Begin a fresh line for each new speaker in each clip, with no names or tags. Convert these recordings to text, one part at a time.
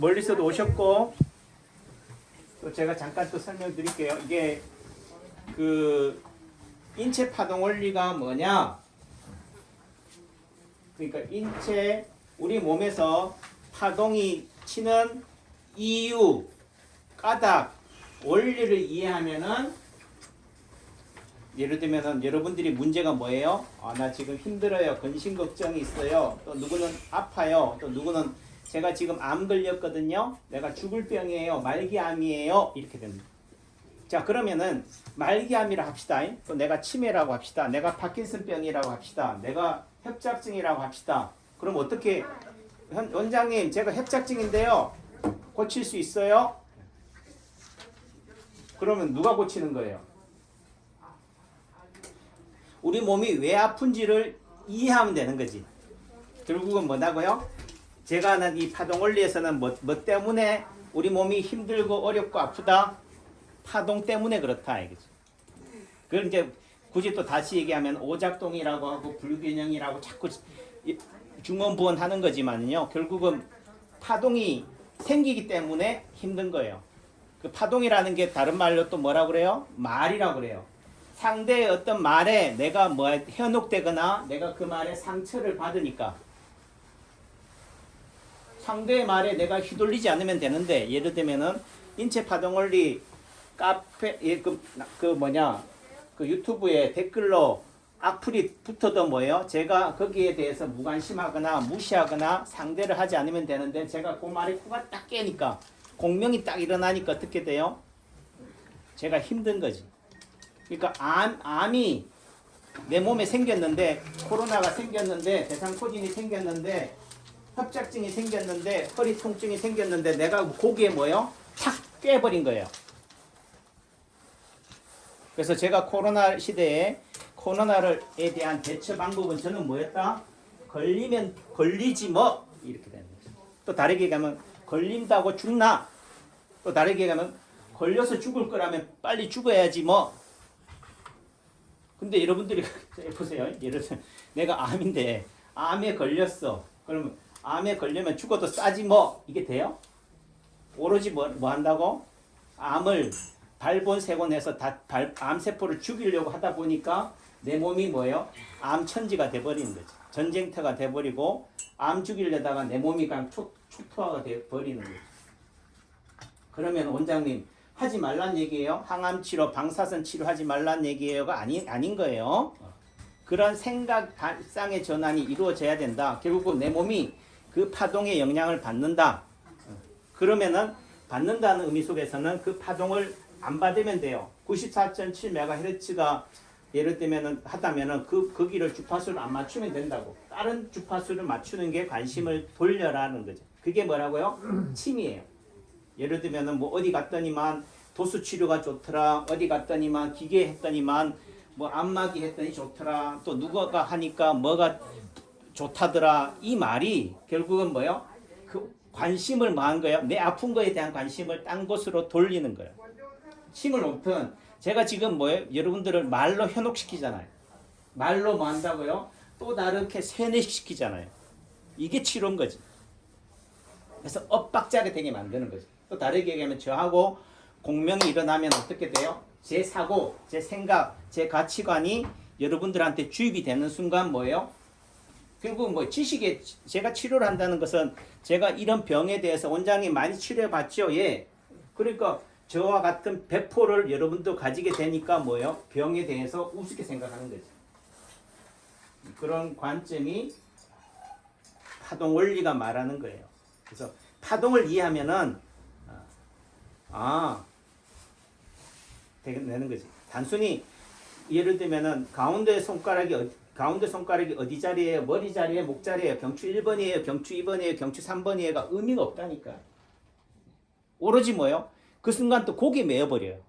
멀리서도 오셨고 또 제가 잠깐 또 설명드릴게요. 이게 그 인체 파동 원리가 뭐냐? 그러니까 인체 우리 몸에서 파동이 치는 이유, 까닭, 원리를 이해하면은 예를 들면은 여러분들이 문제가 뭐예요? 나 지금 힘들어요. 근심 걱정이 있어요. 또 누구는 아파요. 또 누구는 제가 지금 암 걸렸거든요. 내가 죽을 병이에요. 말기암이에요. 이렇게 됩니다. 자, 그러면은 말기암이라 합시다. 또 내가 치매라고 합시다. 내가 파킨슨병이라고 합시다. 내가 협착증이라고 합시다. 그럼 어떻게 원장님 제가 협착증인데요. 고칠 수 있어요? 그러면 누가 고치는 거예요? 우리 몸이 왜 아픈지를 이해하면 되는 거지. 결국은 뭐라고요? 제가 하는 이 파동 원리에서는 뭐 때문에 우리 몸이 힘들고 어렵고 아프다? 파동 때문에 그렇다 이거지. 그걸 이제 굳이 또 다시 얘기하면 오작동이라고 하고 불균형이라고 자꾸 중언부언하는 거지만요. 결국은 파동이 생기기 때문에 힘든 거예요. 그 파동이라는 게 다른 말로 또 뭐라 그래요? 말이라고 그래요. 상대의 어떤 말에 내가 현혹되거나 내가 그 말에 상처를 받으니까 상대의 말에 내가 휘둘리지 않으면 되는데 예를 들면은 인체 파동 원리 카페 그 유튜브에 댓글로 악플이 붙어도 뭐예요? 제가 거기에 대해서 무관심하거나 무시하거나 상대를 하지 않으면 되는데 제가 그 말에 코가 딱 깨니까 공명이 딱 일어나니까 어떻게 돼요? 제가 힘든 거지. 그러니까 암이 내 몸에 생겼는데 코로나가 생겼는데 대상포진이 생겼는데 협착증이 생겼는데 허리 통증이 생겼는데 내가 거기에 뭐요? 탁 깨버린 거예요. 그래서 제가 코로나 시대에 코로나에 대한 대처 방법은 저는 뭐였다? 걸리면 걸리지 뭐 이렇게 되는 거죠. 또 다르게 얘기하면 걸린다고 죽나? 또 다르게 얘기하면 걸려서 죽을 거라면 빨리 죽어야지 뭐. 근데 여러분들이 보세요. 예를 들어 내가 암인데 암에 걸렸어. 그러면 암에 걸리면 죽어도 싸지 뭐 이게 돼요? 오로지 뭐 한다고? 암을 발본색원해서 암세포를 죽이려고 하다 보니까 내 몸이 뭐예요? 암천지가 돼버리는 거죠. 전쟁터가 돼버리고 암 죽이려다가 내 몸이 그냥 초토화가 돼버리는 거죠. 그러면 원장님 하지 말란 얘기예요? 항암 치료, 방사선 치료하지 말란 얘기예요가 아닌 거예요. 그런 생각 발상의 전환이 이루어져야 된다. 결국 내 몸이 그 파동의 영향을 받는다. 그러면은 받는다는 의미 속에서는 그 파동을 안 받으면 돼요. 94.7MHz가 예를 들면은 하다면은 거기를 주파수를 안 맞추면 된다고. 다른 주파수를 맞추는 게 관심을 돌려라는 거죠. 그게 뭐라고요? 침이에요. 예를 들면은 뭐 어디 갔더니만 도수 치료가 좋더라. 어디 갔더니만 기계 했더니만 뭐 안마기 했더니 좋더라. 또 누가 하니까 뭐가 좋다더라. 이 말이 결국은 뭐예요? 그 관심을 뭐 한 거예요? 내 아픈 거에 대한 관심을 딴 곳으로 돌리는 거예요. 침을 놓든 제가 지금 뭐예요? 여러분들을 말로 현혹시키잖아요. 말로 뭐 한다고요? 또 다르게 세뇌시키잖아요. 이게 치료인 거지. 그래서 엇박자가 되게 만드는 거지. 또 다르게 얘기하면 저하고 공명이 일어나면 어떻게 돼요? 제 사고, 제 생각, 제 가치관이 여러분들한테 주입이 되는 순간 뭐예요? 결국 뭐 지식에 제가 치료를 한다는 것은 제가 이런 병에 대해서 원장님 많이 치료해 봤죠? 예. 그러니까 저와 같은 배포를 여러분도 가지게 되니까 뭐예요? 병에 대해서 우습게 생각하는 거죠. 그런 관점이 파동 원리가 말하는 거예요. 그래서 파동을 이해하면은 되는 거지. 단순히 예를 들면은 가운데 손가락이 어디 자리에요? 머리 자리에, 목 자리에, 경추 1번이에요, 경추 2번이에요, 경추 3번이에요가 의미가 없다니까. 오로지 뭐예요? 그 순간 또 거기에 매여버려요.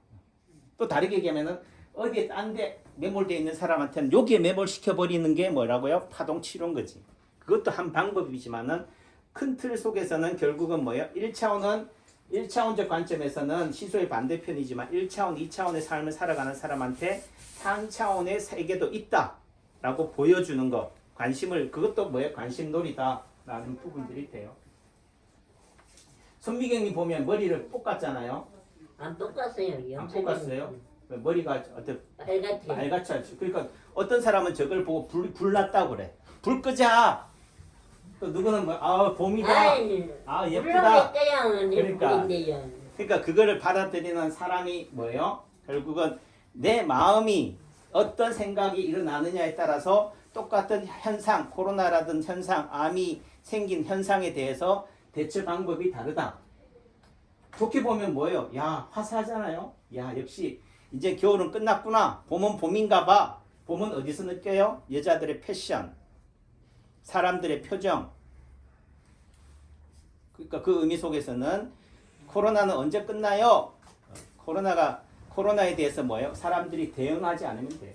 또 다르게 얘기하면은 어디에 딴 데 매몰되어 있는 사람한테는 여기에 매몰시켜버리는 게 뭐라고요? 파동 치료인 거지. 그것도 한 방법이지만은 큰 틀 속에서는 결국은 뭐예요? 1차원적 관점에서는 시소의 반대편이지만 1차원, 2차원의 삶을 살아가는 사람한테 3차원의 세계도 있다라고 보여주는 것. 그것도 뭐예요? 관심놀이다라는 부분들이 돼요. 선미경님 보면 머리를 볶았잖아요.
안 똑같아요.
안 볶았어요? 머리가 어때?
빨갛게.
빨갛지 않죠. 그러니까 어떤 사람은 저걸 보고 불났다고 그래. 불 끄자. 또 누구는 뭐 봄이다. 아 예쁘다. 그러니까. 그러니까 그거를 받아들이는 사람이 뭐예요? 결국은 내 마음이 어떤 생각이 일어나느냐에 따라서 똑같은 현상, 코로나라든 현상, 암이 생긴 현상에 대해서 대처 방법이 다르다. 좋게 보면 뭐예요? 야, 화사하잖아요. 야, 역시 이제 겨울은 끝났구나. 봄은 봄인가 봐. 봄은 어디서 느껴요? 여자들의 패션, 사람들의 표정. 그러니까 그 의미 속에서는 코로나는 언제 끝나요? 코로나에 대해서 뭐예요? 사람들이 대응하지 않으면 돼요.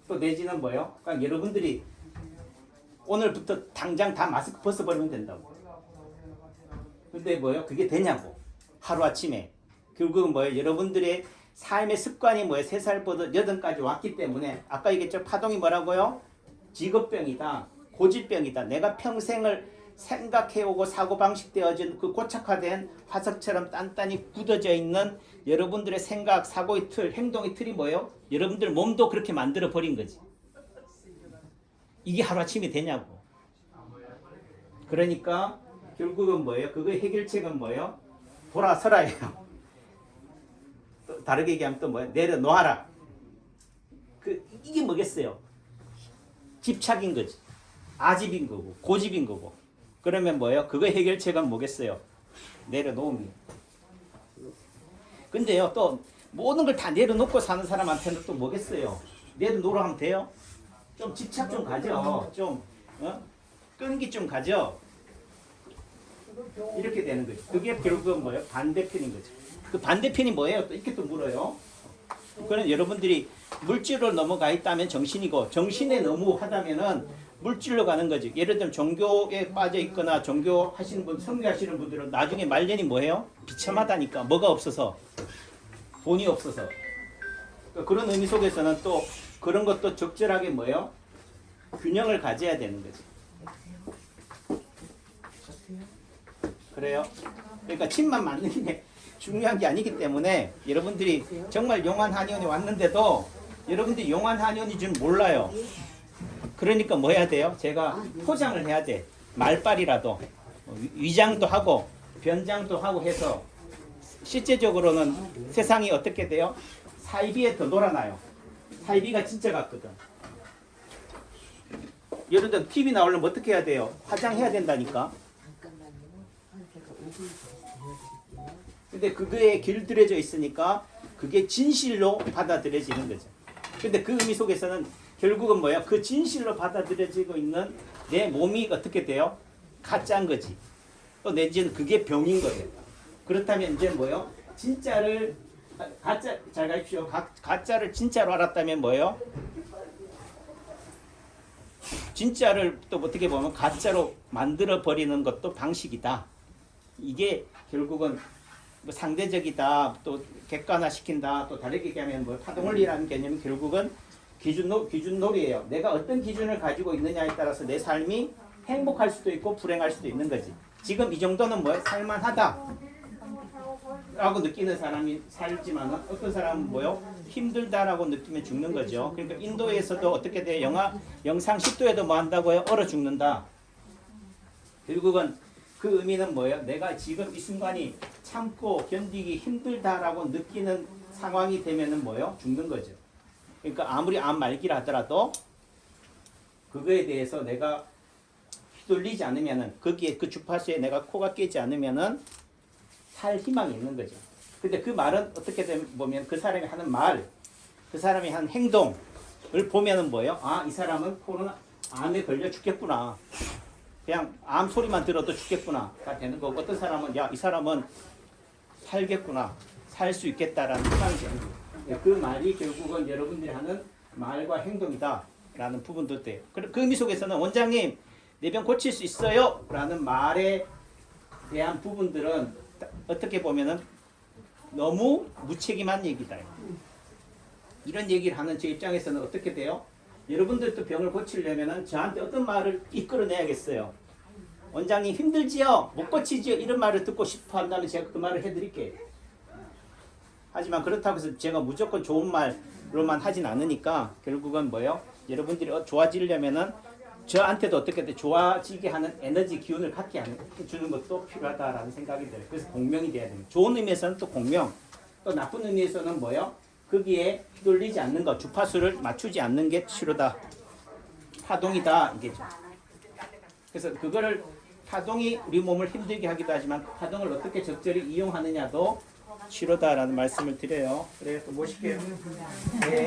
또 내지는 뭐예요? 그러니까 여러분들이 오늘부터 당장 다 마스크 벗어버리면 된다고. 근데 뭐예요? 그게 되냐고. 하루아침에. 결국은 뭐예요? 여러분들의 삶의 습관이 뭐예요? 3살부터 8까지 왔기 때문에 아까 얘기했죠? 파동이 뭐라고요? 직업병이다. 고질병이다. 내가 평생을 생각해오고 사고방식 되어진 그 고착화된 화석처럼 단단히 굳어져 있는 여러분들의 생각, 사고의 틀, 행동의 틀이 뭐예요? 여러분들 몸도 그렇게 만들어 버린 거지. 이게 하루아침에 되냐고. 그러니까 결국은 뭐예요? 그거의 해결책은 뭐예요? 돌아서라예요. 또 다르게 얘기하면 또 뭐예요? 내려놓아라. 이게 뭐겠어요? 집착인 거지. 아집인 거고 고집인 거고. 그러면 뭐예요? 그거 해결책은 뭐겠어요? 내려놓음이에요. 근데요, 또 모든 걸 다 내려놓고 사는 사람한테는 또 뭐겠어요? 내려놓으라 하면 돼요? 좀 집착 좀 가져. 좀 끈기 좀 가져. 이렇게 되는 거죠. 그게 결국은 뭐예요? 반대편인 거죠. 그 반대편이 뭐예요? 또 이렇게 또 물어요. 그건 여러분들이 물질로 넘어가 있다면 정신이고 정신에 너무 하다면은 물질로 가는 거지. 예를 들면 종교에 빠져 있거나 종교 하시는 분, 성교하시는 분들은 나중에 말년이 뭐예요? 비참하다니까. 뭐가 없어서? 돈이 없어서. 그러니까 그런 의미 속에서는 또 그런 것도 적절하게 뭐예요? 균형을 가져야 되는 거지. 그래요? 그러니까 침만 맞는 게 중요한 게 아니기 때문에 여러분들이 정말 용한 한의원에 왔는데도 여러분들이 용한 한의원인 줄 몰라요. 그러니까 뭐 해야 돼요? 제가 포장을 해야 돼. 말빨이라도 위장도 하고 변장도 하고 해서 실제적으로는 세상이 어떻게 돼요? 사이비에 더 놀아나요. 사이비가 진짜 같거든. 예를 들어 TV 나오려면 어떻게 해야 돼요? 화장해야 된다니까. 근데 그거에 길들여져 있으니까 그게 진실로 받아들여지는 거죠. 근데 그 의미 속에서는 결국은 뭐야? 그 진실로 받아들여지고 있는 내 몸이 어떻게 돼요? 가짜인 거지. 또 내지는 그게 병인 거예요. 그렇다면 이제 뭐예요? 진짜를 가짜 잘 가십시오. 가짜를 진짜로 알았다면 뭐예요? 진짜를 또 어떻게 보면 가짜로 만들어 버리는 것도 방식이다. 이게 결국은 뭐 상대적이다, 또 객관화 시킨다, 또 다르게 얘기하면 뭐 파동원리라는 개념이 결국은 기준놀이에요. 내가 어떤 기준을 가지고 있느냐에 따라서 내 삶이 행복할 수도 있고 불행할 수도 있는 거지. 지금 이 정도는 뭐예요? 살만하다 라고 느끼는 사람이 살지만 어떤 사람은 뭐요? 힘들다라고 느끼면 죽는 거죠. 그러니까 인도에서도 어떻게 돼요? 영상 10도에도 뭐 한다고요? 얼어 죽는다. 결국은 그 의미는 뭐예요? 내가 지금 이 순간이 참고 견디기 힘들다라고 느끼는 상황이 되면은 뭐예요? 죽는 거죠. 그러니까 아무리 암 말기라 하더라도 그거에 대해서 내가 휘둘리지 않으면은 거기에 그 주파수에 내가 코가 끼지 않으면은 살 희망이 있는 거죠. 근데 그 말은 어떻게 보면 그 사람이 하는 말, 그 사람이 하는 행동을 보면은 뭐예요? 아, 이 사람은 코로나 암에 걸려 죽겠구나. 그냥 암 소리만 들어도 죽겠구나가 되는 거고, 어떤 사람은 야, 이 사람은 살겠구나, 살 수 있겠다라는 희망이 되는 거예요. 그 말이 결국은 여러분들이 하는 말과 행동이다라는 부분도 돼요. 그 의미 속에서는 원장님 내 병 고칠 수 있어요 라는 말에 대한 부분들은 어떻게 보면은 너무 무책임한 얘기다. 이런 얘기를 하는 제 입장에서는 어떻게 돼요? 여러분들도 병을 고치려면은 저한테 어떤 말을 이끌어내야겠어요? 원장님 힘들지요? 못 고치지요? 이런 말을 듣고 싶어 한다면 제가 그 말을 해드릴게요. 하지만 그렇다고 해서 제가 무조건 좋은 말로만 하진 않으니까 결국은 뭐예요? 여러분들이 좋아지려면은 저한테도 어떻게 좋아지게 하는 에너지 기운을 갖게 해주는 것도 필요하다라는 생각이 들어요. 그래서 공명이 돼야 됩니다. 좋은 의미에서는 또 공명, 또 나쁜 의미에서는 뭐예요? 거기에 휘둘리지 않는 것, 주파수를 맞추지 않는 게 치료다. 파동이다. 이게 그래서 그거를 파동이 우리 몸을 힘들게 하기도 하지만 그 파동을 어떻게 적절히 이용하느냐도 치료다라는 말씀을 드려요. 그래 또 모실게요. 네.